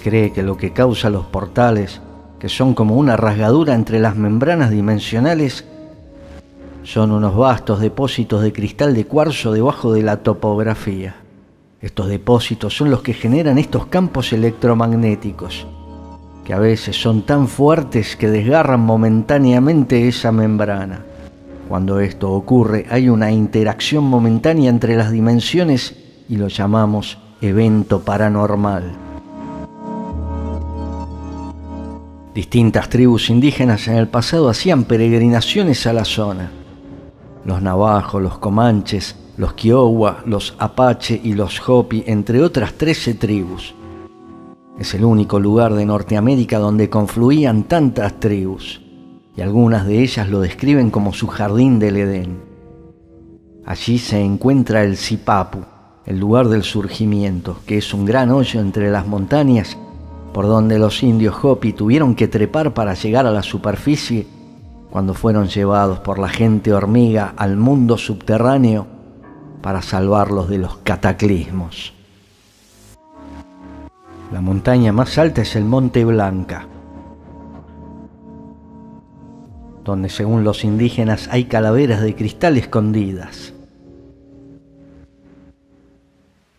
cree que lo que causa los portales, que son como una rasgadura entre las membranas dimensionales, son unos vastos depósitos de cristal de cuarzo debajo de la topografía. Estos depósitos son los que generan estos campos electromagnéticos, que a veces son tan fuertes que desgarran momentáneamente esa membrana. Cuando esto ocurre, hay una interacción momentánea entre las dimensiones y lo llamamos evento paranormal. Distintas tribus indígenas en el pasado hacían peregrinaciones a la zona. Los navajos, los comanches, los kiowa, los apache y los hopi, entre otras 13 tribus. Es el único lugar de Norteamérica donde confluían tantas tribus, y algunas de ellas lo describen como su jardín del Edén. Allí se encuentra el Sipapu, el lugar del surgimiento, que es un gran hoyo entre las montañas por donde los indios Hopi tuvieron que trepar para llegar a la superficie cuando fueron llevados por la gente hormiga al mundo subterráneo para salvarlos de los cataclismos. La montaña más alta es el Monte Blanca, donde según los indígenas hay calaveras de cristal escondidas.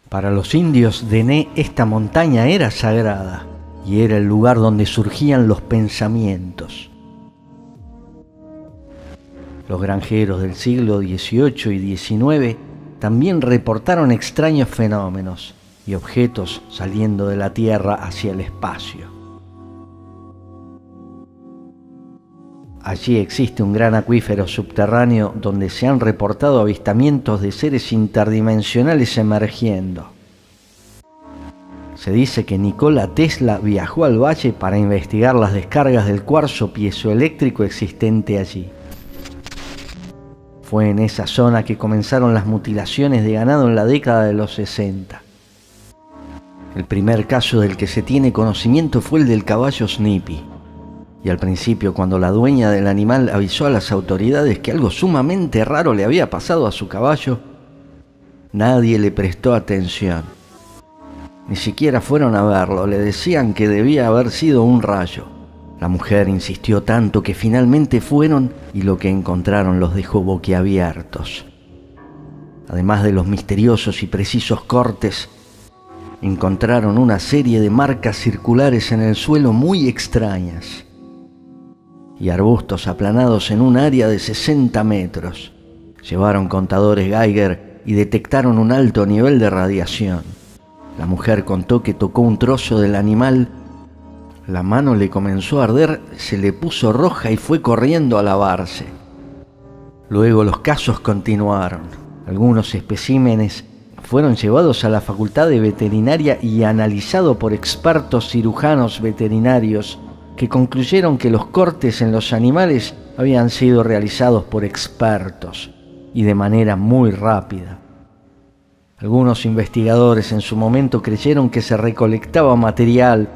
Para los indios Dené esta montaña era sagrada y era el lugar donde surgían los pensamientos. Los granjeros del siglo XVIII y XIX también reportaron extraños fenómenos y objetos saliendo de la Tierra hacia el espacio. Allí existe un gran acuífero subterráneo donde se han reportado avistamientos de seres interdimensionales emergiendo. Se dice que Nikola Tesla viajó al valle para investigar las descargas del cuarzo piezoeléctrico existente allí. Fue en esa zona que comenzaron las mutilaciones de ganado en la década de los 60. El primer caso del que se tiene conocimiento fue el del caballo Snippy. Y al principio, cuando la dueña del animal avisó a las autoridades que algo sumamente raro le había pasado a su caballo, nadie le prestó atención. Ni siquiera fueron a verlo, le decían que debía haber sido un rayo. La mujer insistió tanto que finalmente fueron y lo que encontraron los dejó boquiabiertos. Además de los misteriosos y precisos cortes, encontraron una serie de marcas circulares en el suelo muy extrañas y arbustos aplanados en un área de 60 metros. Llevaron contadores Geiger y detectaron un alto nivel de radiación. La mujer contó que tocó un trozo del animal, la mano le comenzó a arder, se le puso roja y fue corriendo a lavarse. Luego los casos continuaron. Algunos especímenes fueron llevados a la Facultad de Veterinaria y analizados por expertos cirujanos veterinarios que concluyeron que los cortes en los animales habían sido realizados por expertos y de manera muy rápida. Algunos investigadores en su momento creyeron que se recolectaba material,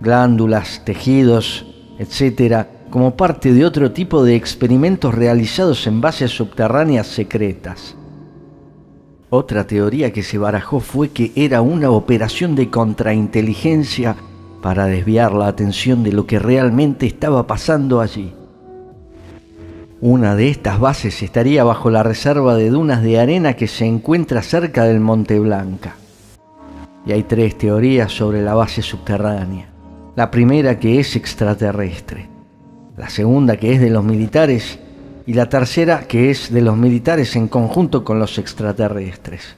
glándulas, tejidos, etc., como parte de otro tipo de experimentos realizados en bases subterráneas secretas. Otra teoría que se barajó fue que era una operación de contrainteligencia para desviar la atención de lo que realmente estaba pasando allí. Una de estas bases estaría bajo la reserva de dunas de arena que se encuentra cerca del Monte Blanca. Y hay 3 teorías sobre la base subterránea. La primera, que es extraterrestre. La segunda, que es de los militares. Y la tercera, que es de los militares en conjunto con los extraterrestres.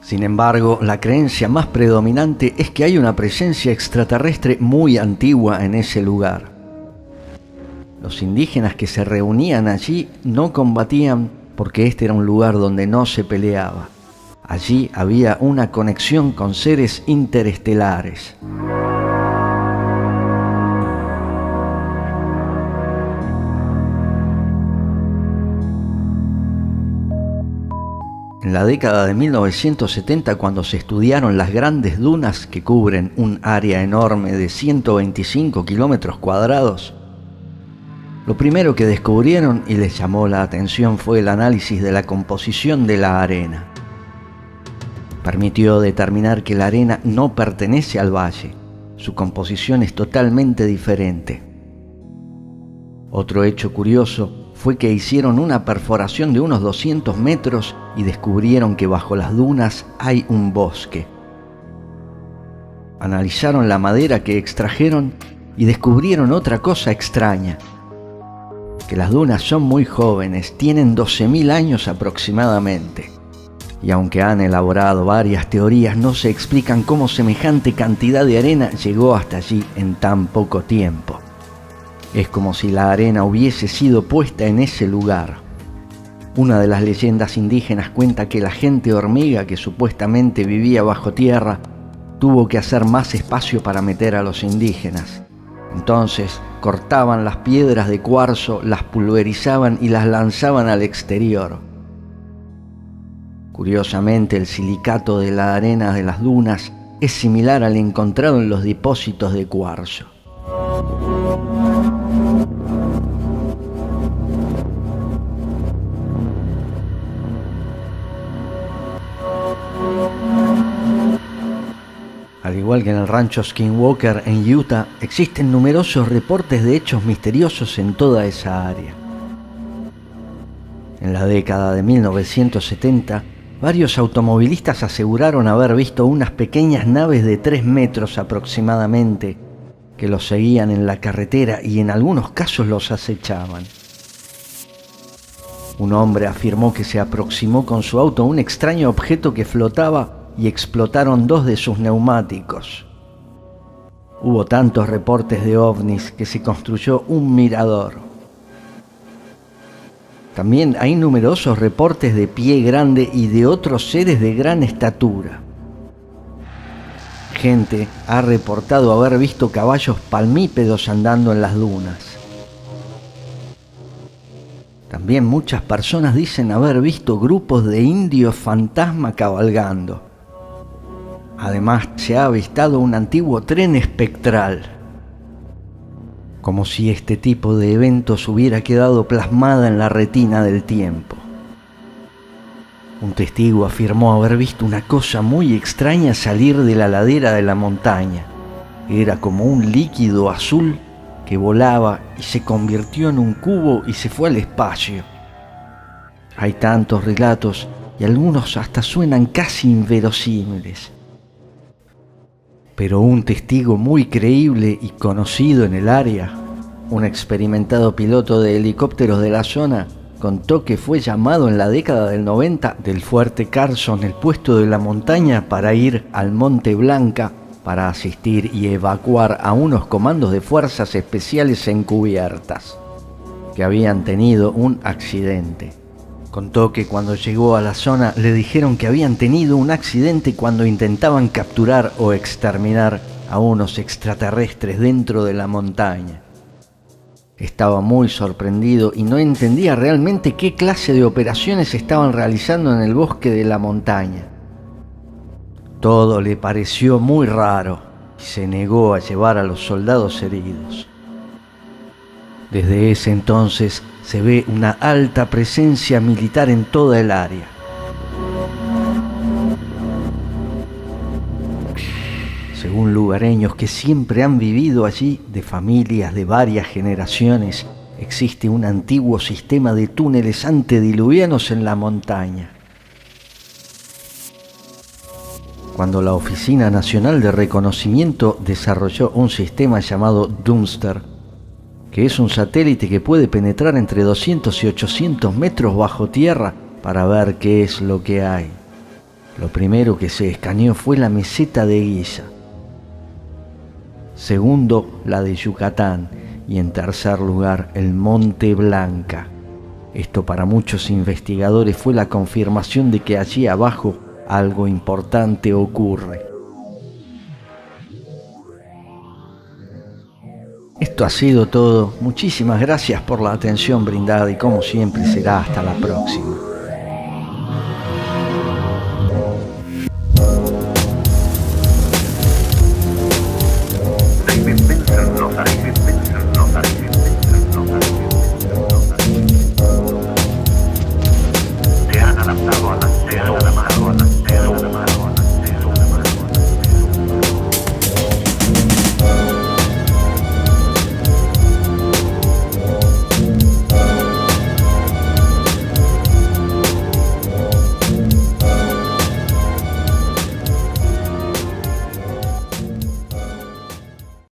Sin embargo, la creencia más predominante es que hay una presencia extraterrestre muy antigua en ese lugar. Los indígenas que se reunían allí no combatían porque este era un lugar donde no se peleaba. Allí había una conexión con seres interestelares. En la década de 1970, cuando se estudiaron las grandes dunas que cubren un área enorme de 125 kilómetros cuadrados, lo primero que descubrieron y les llamó la atención fue el análisis de la composición de la arena. Permitió determinar que la arena no pertenece al valle. Su composición es totalmente diferente. Otro hecho curioso fue que hicieron una perforación de unos 200 metros y descubrieron que bajo las dunas hay un bosque. Analizaron la madera que extrajeron y descubrieron otra cosa extraña, que las dunas son muy jóvenes, tienen 12.000 años aproximadamente. Y aunque han elaborado varias teorías, no se explican cómo semejante cantidad de arena llegó hasta allí en tan poco tiempo. Es como si la arena hubiese sido puesta en ese lugar. Una de las leyendas indígenas cuenta que la gente hormiga que supuestamente vivía bajo tierra tuvo que hacer más espacio para meter a los indígenas. Entonces cortaban las piedras de cuarzo, las pulverizaban y las lanzaban al exterior. Curiosamente, el silicato de la arena de las dunas es similar al encontrado en los depósitos de cuarzo. Al igual que en el rancho Skinwalker en Utah, existen numerosos reportes de hechos misteriosos en toda esa área. En la década de 1970, varios automovilistas aseguraron haber visto unas pequeñas naves de 3 metros aproximadamente que los seguían en la carretera y en algunos casos los acechaban. Un hombre afirmó que se aproximó con su auto a un extraño objeto que flotaba y explotaron 2 de sus neumáticos. Hubo tantos reportes de ovnis que se construyó un mirador. También hay numerosos reportes de pie grande y de otros seres de gran estatura. Gente ha reportado haber visto caballos palmípedos andando en las dunas. También muchas personas dicen haber visto grupos de indios fantasma cabalgando. Además, se ha avistado un antiguo tren espectral, como si este tipo de eventos hubiera quedado plasmada en la retina del tiempo. Un testigo afirmó haber visto una cosa muy extraña salir de la ladera de la montaña. Era como un líquido azul que volaba y se convirtió en un cubo y se fue al espacio. Hay tantos relatos y algunos hasta suenan casi inverosímiles. Pero un testigo muy creíble y conocido en el área, un experimentado piloto de helicópteros de la zona, contó que fue llamado en la década del 90 del Fuerte Carson, el puesto de la montaña, para ir al Monte Blanca para asistir y evacuar a unos comandos de fuerzas especiales encubiertas que habían tenido un accidente. Contó que cuando llegó a la zona le dijeron que habían tenido un accidente cuando intentaban capturar o exterminar a unos extraterrestres dentro de la montaña. Estaba muy sorprendido y no entendía realmente qué clase de operaciones estaban realizando en el bosque de la montaña. Todo le pareció muy raro y se negó a llevar a los soldados heridos. Desde ese entonces se ve una alta presencia militar en toda el área. Según lugareños que siempre han vivido allí, de familias de varias generaciones, existe un antiguo sistema de túneles antediluvianos en la montaña. Cuando la Oficina Nacional de Reconocimiento desarrolló un sistema llamado Doomster, que es un satélite que puede penetrar entre 200 y 800 metros bajo tierra para ver qué es lo que hay. Lo primero que se escaneó fue la meseta de Giza. Segundo, la de Yucatán. Y en tercer lugar, el Monte Blanca. Esto para muchos investigadores fue la confirmación de que allí abajo algo importante ocurre. Esto ha sido todo. Muchísimas gracias por la atención brindada y como siempre será hasta la próxima.